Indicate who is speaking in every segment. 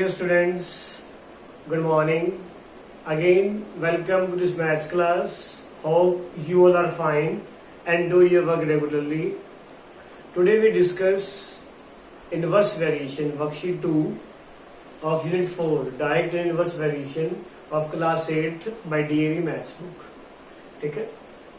Speaker 1: dear students, good morning. Again, welcome to this maths class. Hope you all are fine and do your work regularly. Today we discuss inverse variation, worksheet 2 of unit 4, direct and inverse variation of class 8 by DAV maths book. ठीक है,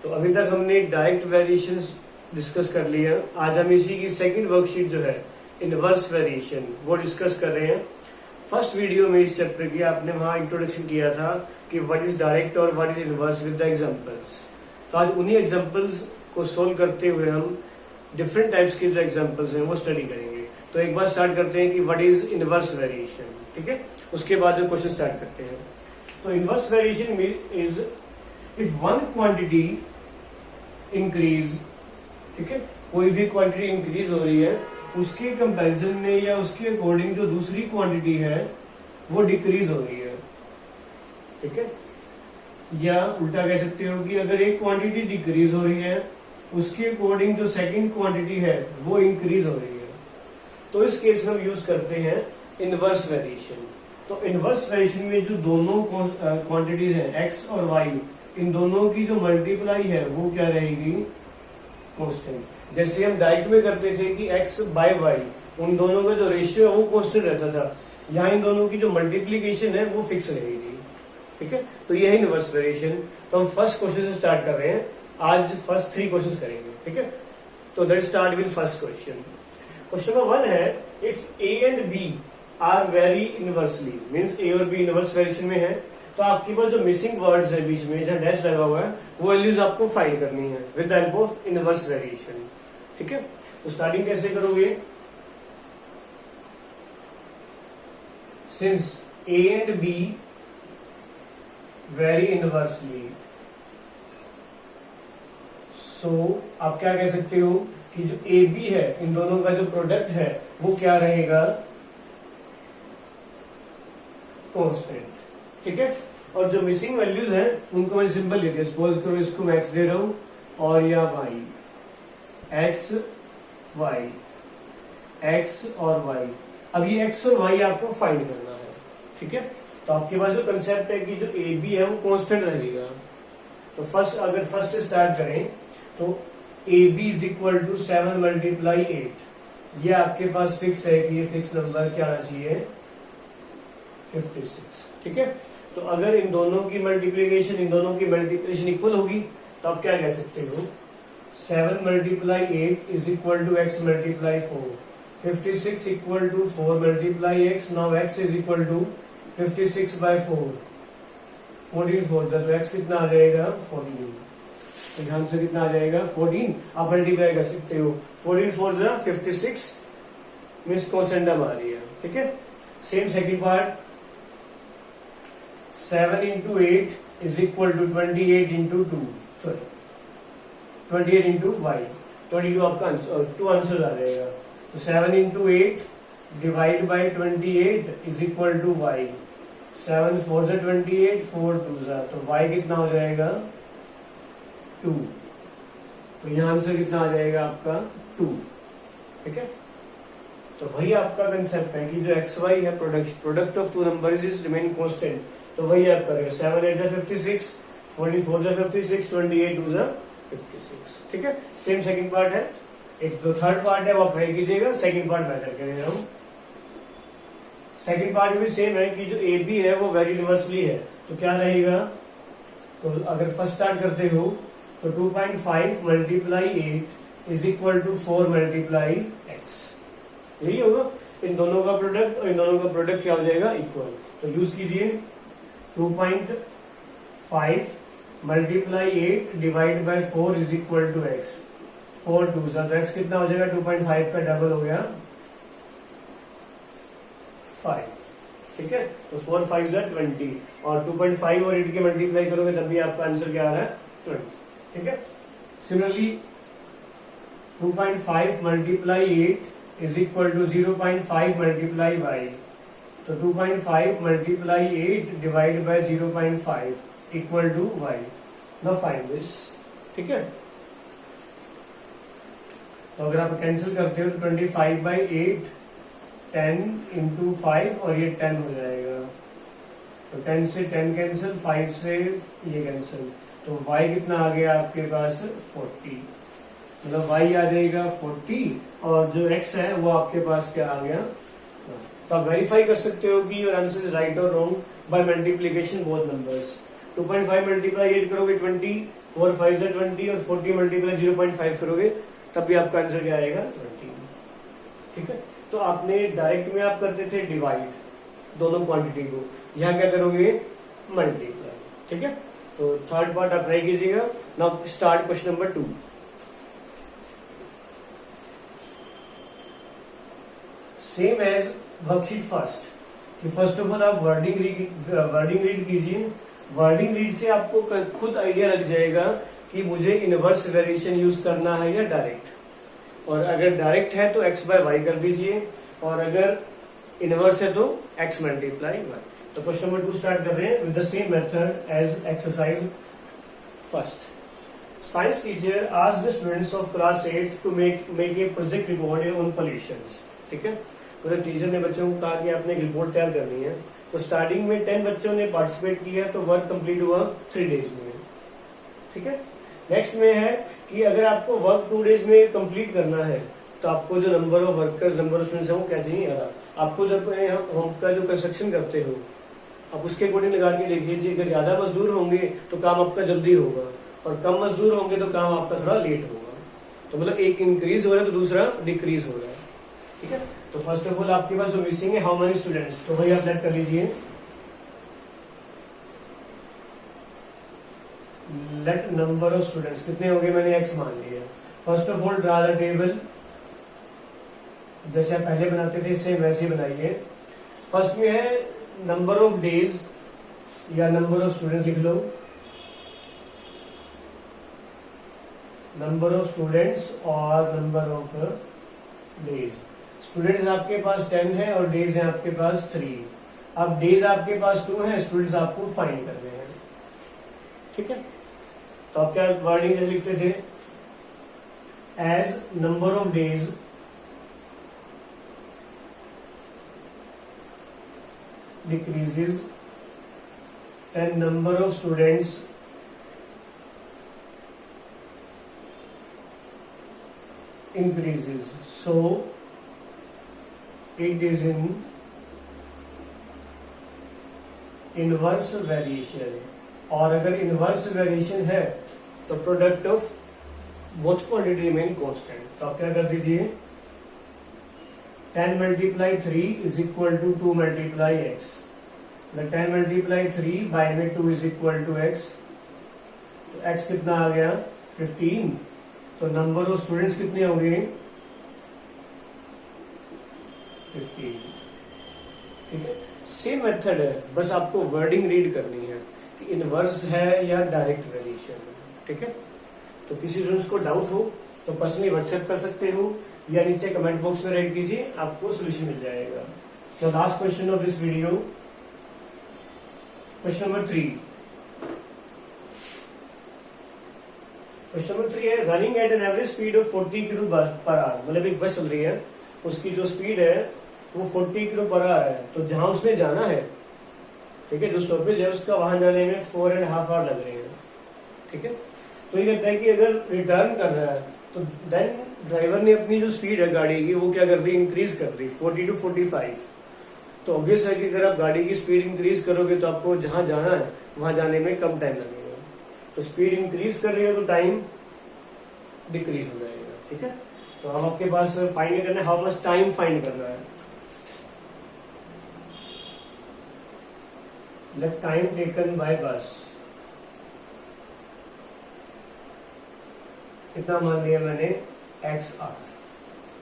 Speaker 1: तो अभी तक हमने direct variations discuss कर लिया. आज हम इसी की सेकंड वर्कशीट जो है इनवर्स वेरिएशन वो डिस्कस कर रहे हैं. फर्स्ट वीडियो में इस चैप्टर की आपने वहां इंट्रोडक्शन किया था कि व्हाट इज डायरेक्ट और what is inverse with the examples. तो आज उन्हीं एग्जांपल्स को सोल्व करते हुए हम डिफरेंट टाइप्स के जो एग्जांपल्स हैं वो स्टडी करेंगे. तो एक बार स्टार्ट करते हैं कि व्हाट इज इनवर्स वेरिएशन. ठीक है, उसके बाद जो क्वेश्चन स्टार्ट करते हैं. तो inverse variation is if one quantity increase, ठीक है, कोई भी क्वांटिटी इंक्रीज हो रही है उसके कंपैरिजन में या उसके अकॉर्डिंग जो दूसरी क्वांटिटी है वो डिक्रीज हो रही है. ठीक है, या उल्टा कह सकते हो कि अगर एक क्वांटिटी डिक्रीज हो रही है उसके अकॉर्डिंग जो सेकंड क्वांटिटी है वो इंक्रीज हो रही है. तो इस केस में हम यूज करते हैं इनवर्स वेरिएशन. तो इनवर्स वेरिएशन में जो दोनों क्वांटिटीज हैं एक्स और वाई, इन दोनों की जो मल्टीप्लाई है वो क्या रहेगी, कांस्टेंट. जैसे हम डायरेक्ट में करते थे कि x बाय वाई, उन दोनों का जो रेशियो है वो कांस्टेंट रहता था. यहाँ इन दोनों की जो मल्टीप्लीकेशन है वो फिक्स रहेगी. ठीक है, तो ये है इनवर्स वेरिएशन. तो हम फर्स्ट क्वेश्चन से स्टार्ट कर रहे हैं. आज फर्स्ट 3 क्वेश्चन करेंगे. ठीक है, तो let's start with first question. Question number 1 है if A and B are vary inversely, means A और बी इनवर्स वेरिएशन में है, तो आपके पास जो मिसिंग वर्ड्स है बीच में जहां डैश लगा हुआ है वो वैल्यूज आपको फाइंड करनी है with the help of inverse variation. ठीक है, तो स्टार्टिंग कैसे करोगे. Since A and B vary inversely, so आप क्या कह सकते हो कि जो ए बी है इन दोनों का जो प्रोडक्ट है वो क्या रहेगा, कांस्टेंट. ठीक है, और जो मिसिंग वैल्यूज हैं उनको मैं सिंपल ले दिया. सपोज करो इसको मैं एक्स दे रहा हूं और या वाई, एक्स वाई, एक्स और वाई. अब ये एक्स और वाई आपको फाइंड करना है. ठीक है, तो आपके पास जो कंसेप्ट है कि जो ए बी है वो कांस्टेंट रहेगा. तो फर्स्ट से स्टार्ट करें तो A B is equal to 7 multiply 8. ये आपके पास फिक्स है कि ये फिक्स नंबर क्या आना चाहिए, 56. ठीक है, तो अगर इन दोनों की मल्टीप्लिकेशन इक्वल होगी तो आप क्या कह सकते हो, 7 multiply 8 is equal to X multiply 4. 56 equal to 4 multiply X. Now X is equal to 56 by 4. 14 4 तो एक्स कितना आ जाएगा, 14. तो ध्यान से कितना आ जाएगा, 14. आप मल्टीप्लाई कर सकते हो. 14 4 56 मीन्स कांस्टेंट आ रही है. ठीक है, same second part. 7 into 8 is equal to 28 into 2. Sorry, 28 into y. 22 आपका टू आंसर आ जाएगा. तो 7 into 8 divide by 28 is equal to y. 7 4 से 28, 4 2 से, तो y कितना हो जाएगा, 2. तो यहाँ आंसर कितना आ जाएगा आपका, 2. ठीक है, तो वही आपका कंसेप्ट है कि जो एक्स वाई है product of two numbers is remain constant. तो वही आप करेंगे. 7 8 जा 56, 44 जा 56, 28 2 जा 56. ठीक है, सेम सेकंड पार्ट है. एक जो थर्ड पार्ट है वो आप ट्राई कीजिएगा. सेकंड पार्ट मैं करके दे रहा हूं. सेकंड पार्ट भी सेम है कि जो ए बी है वो वेरी इनवर्सली है. तो क्या रहेगा, तो अगर फर्स्ट स्टार्ट करते हो तो 2.5 multiply 8 is equal to 4 multiply X. यही होगा. इन दोनों का प्रोडक्ट और इन दोनों का प्रोडक्ट क्या हो जाएगा, इक्वल. तो यूज कीजिए 2.5 multiply 8 divide by 4 is equal to X. 4 2 सा, तो एक्स कितना हो जाएगा, 2.5 का डबल हो गया 5. ठीक है, तो 4 5 जा 20 और 2.5 और 8 के मल्टीप्लाई करोगे तब भी आपका आंसर क्या आ रहा है, 20. ठीक है, similarly 2.5 multiply 8 is equal to 0.5 multiply y. तो 2.5 multiply 8 divide by 0.5 equal to y. Now find this. ठीक है, तो अगर आप कैंसिल करते हो तो 25 बाई 8 10 इंटू 5 और ये 10 हो जाएगा। तो 10 से 10 कैंसिल, 5 से ये कैंसिल, तो y कितना आ गया आपके पास 40। मतलब y आ जाएगा 40 और जो x है वो आपके पास क्या आ गया। तो आप वेरीफाई कर सकते हो कि योर आंसर इज राइट और wrong by multiplication both numbers. 2.5 multiply 8 करोगे 20, 4 5 से 20 और 40 मल्टीप्लाई 0.5 करोगे तब भी आपका आंसर क्या आएगा 20। ठीक है, तो आपने डायरेक्ट में आप करते थे डिवाइड दोनों क्वांटिटी को, यहाँ क्या करोगे मल्टीप्लाई। ठीक है, तो थर्ड पार्ट आप ट्राई कीजिएगा। Now start question number 2। Same as worksheet first, कि फर्स्ट ऑफ ऑल आप वर्डिंग रीड कीजिए। वर्डिंग रीड से आपको खुद आइडिया लग जाएगा कि मुझे इनवर्स वेरिएशन यूज करना है या डायरेक्ट। और अगर डायरेक्ट है तो x बाय वाई कर दीजिए, और अगर इनवर्स है तो x मल्टीप्लाई वाई। तो क्वेश्चन नंबर 2 स्टार्ट कर रहे हैं with the same method as exercise first. Science teacher asked the students of class 8 to make a project report on pollutions. ठीक है, तो टीचर ने बच्चों को कहा कि आपने एक रिपोर्ट तैयार करनी है। तो स्टार्टिंग में 10 बच्चों ने पार्टिसिपेट किया, तो वर्क कंप्लीट हुआ 3 डेज में। ठीक है, नेक्स्ट में है कि अगर आपको वर्क 2 डेज में कंप्लीट करना है तो आपको जो number of workers, number of students है वो क्या चाहिए। आपको जब होम का जो कंस्ट्रक्शन करते हो आप उसके अकॉर्डिंग लगा के लिखिए जी। अगर ज्यादा मजदूर होंगे तो काम आपका जल्दी होगा, और कम मजदूर होंगे तो काम आपका थोड़ा लेट होगा। तो मतलब एक इंक्रीज हो रहा है तो दूसरा डिक्रीज हो रहा है। ठीक है, तो फर्स्ट ऑफ ऑल आपके पास जो मिसिंग है हाउ मेनी स्टूडेंट्स, तो वही आप लेट कर लीजिए। लेट नंबर ऑफ स्टूडेंट्स कितने हो गए, मैंने x मान लिया। First of all draw the table, जैसे आप पहले बनाते थे सेम वैसे ही बनाइए। फर्स्ट में है नंबर ऑफ डेज या नंबर ऑफ स्टूडेंट लिख लो। नंबर ऑफ स्टूडेंट्स और नंबर ऑफ डेज। स्टूडेंट्स आपके पास 10 है और डेज है आपके पास 3। अब डेज आपके पास 2 है, स्टूडेंट्स आपको फाइंड करने हैं। ठीक है, तो आप क्या वर्डिंग लिखते थे, as number of days decreases and number of students increases, so it is in inverse variation। और अगर इनवर्स वेरिएशन है तो product of both quantity remain constant. तो आप क्या कर दीजिए, 10 multiply 3 is equal to 2 multiply X. 10 multiply 3 by में 2 इज इक्वल टू एक्स। तो एक्स कितना आ गया 15। तो नंबर ऑफ स्टूडेंट्स कितने होंगे 15। ठीक है, सेम मेथड है, बस आपको वर्डिंग रीड करनी है कि इनवर्स है या डायरेक्ट वेरिएशन है। ठीक है, तो किसी स्टूडेंट्स को डाउट हो तो पर्सनली व्हाट्सएप कर सकते हो या नीचे कमेंट बॉक्स में राइट कीजिए, आपको सोल्यूशन मिल जाएगा। तो last question of this video, question number 3। Question number 3 है running at an average speed of 40 kilometre per hour. मतलब एक बस चल रही है, उसकी जो स्पीड है वो 40 किलो पर आवर है। तो जहां उसने जाना है, ठीक है, जो स्टॉपेज है उसका वहां जाने में 4.5 आवर लग रहे हैं। ठीक है, तो ये कहता है कि अगर रिटर्न कर रहा है तो देन ड्राइवर ने अपनी जो स्पीड है गाड़ी की वो क्या कर दी, इंक्रीज कर दी 40 to 45। तो ऑब्वियस है कि अगर आप गाड़ी की स्पीड इंक्रीज करोगे तो आपको जहां जाना है वहां जाने में कम टाइम लगेगा। तो स्पीड इंक्रीज कर रही है तो टाइम डिक्रीज हो जाएगा। ठीक है, तो अब आपके पास फाइंड करना है, हाउ मच टाइम फाइंड करना है। लेट टाइम टेकन बाय बस, कितना मान लिया मैंने एक्स आर।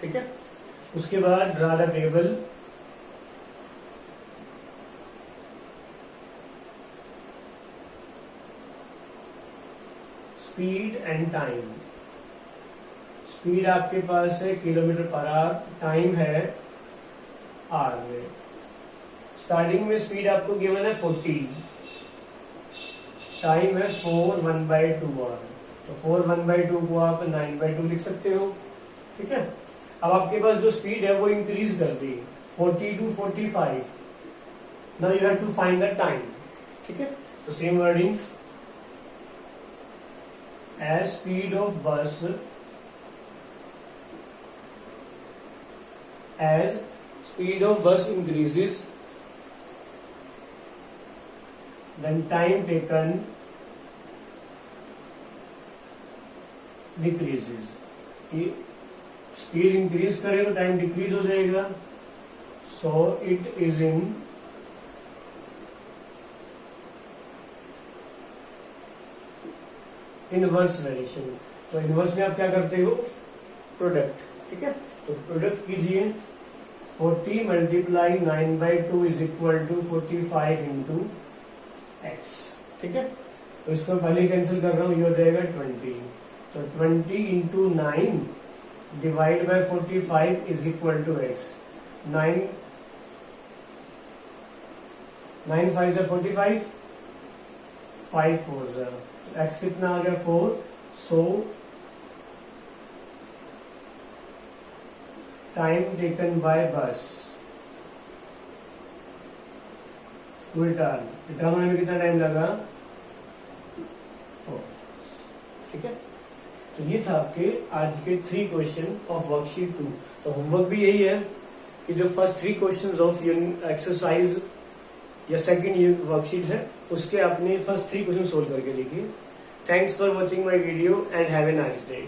Speaker 1: ठीक है, उसके बाद draw the table. Speed and time. Speed आपके पास है किलोमीटर पर आवर, टाइम है आर में। स्टार्टिंग में स्पीड आपको गिवन है 40, टाइम है 4 1/2 आवर। तो 4 1/2 को आप 9/2 लिख सकते हो। ठीक है, अब आपके पास जो स्पीड है वो इंक्रीज कर दी 40 to 45. Now you have to find the time. ठीक है, तो same wording, as speed of bus, as speed of bus increases, then time taken decreases. Speed increase करे तो टाइम डिक्रीज हो जाएगा. So it is in inverse variation. तो inverse में आप क्या करते हो, प्रोडक्ट. ठीक है, तो प्रोडक्ट कीजिए. 40 multiply 9/2 is equal to 45 into X. ठीक है, तो इसको पहले कैंसिल कर रहा हूं, ये हो जाएगा 20. तो 20 into 9 divide by 45 is equal to X. 9 5 से 45, 5 4 से एक्स कितना आ गया 4. सो टाइम टेकन बाय बस टू रिटर्न होने में कितना टाइम लगा, 4. ठीक है, तो ये था आपके आज के 3 क्वेश्चन ऑफ वर्कशीट 2. तो होमवर्क भी यही है कि जो फर्स्ट 3 क्वेश्चंस ऑफ एक्सरसाइज या सेकंड वर्कशीट है उसके आपने फर्स्ट 3 क्वेश्चन सोल्व करके लिखिए. Thanks for watching my video and have a nice day.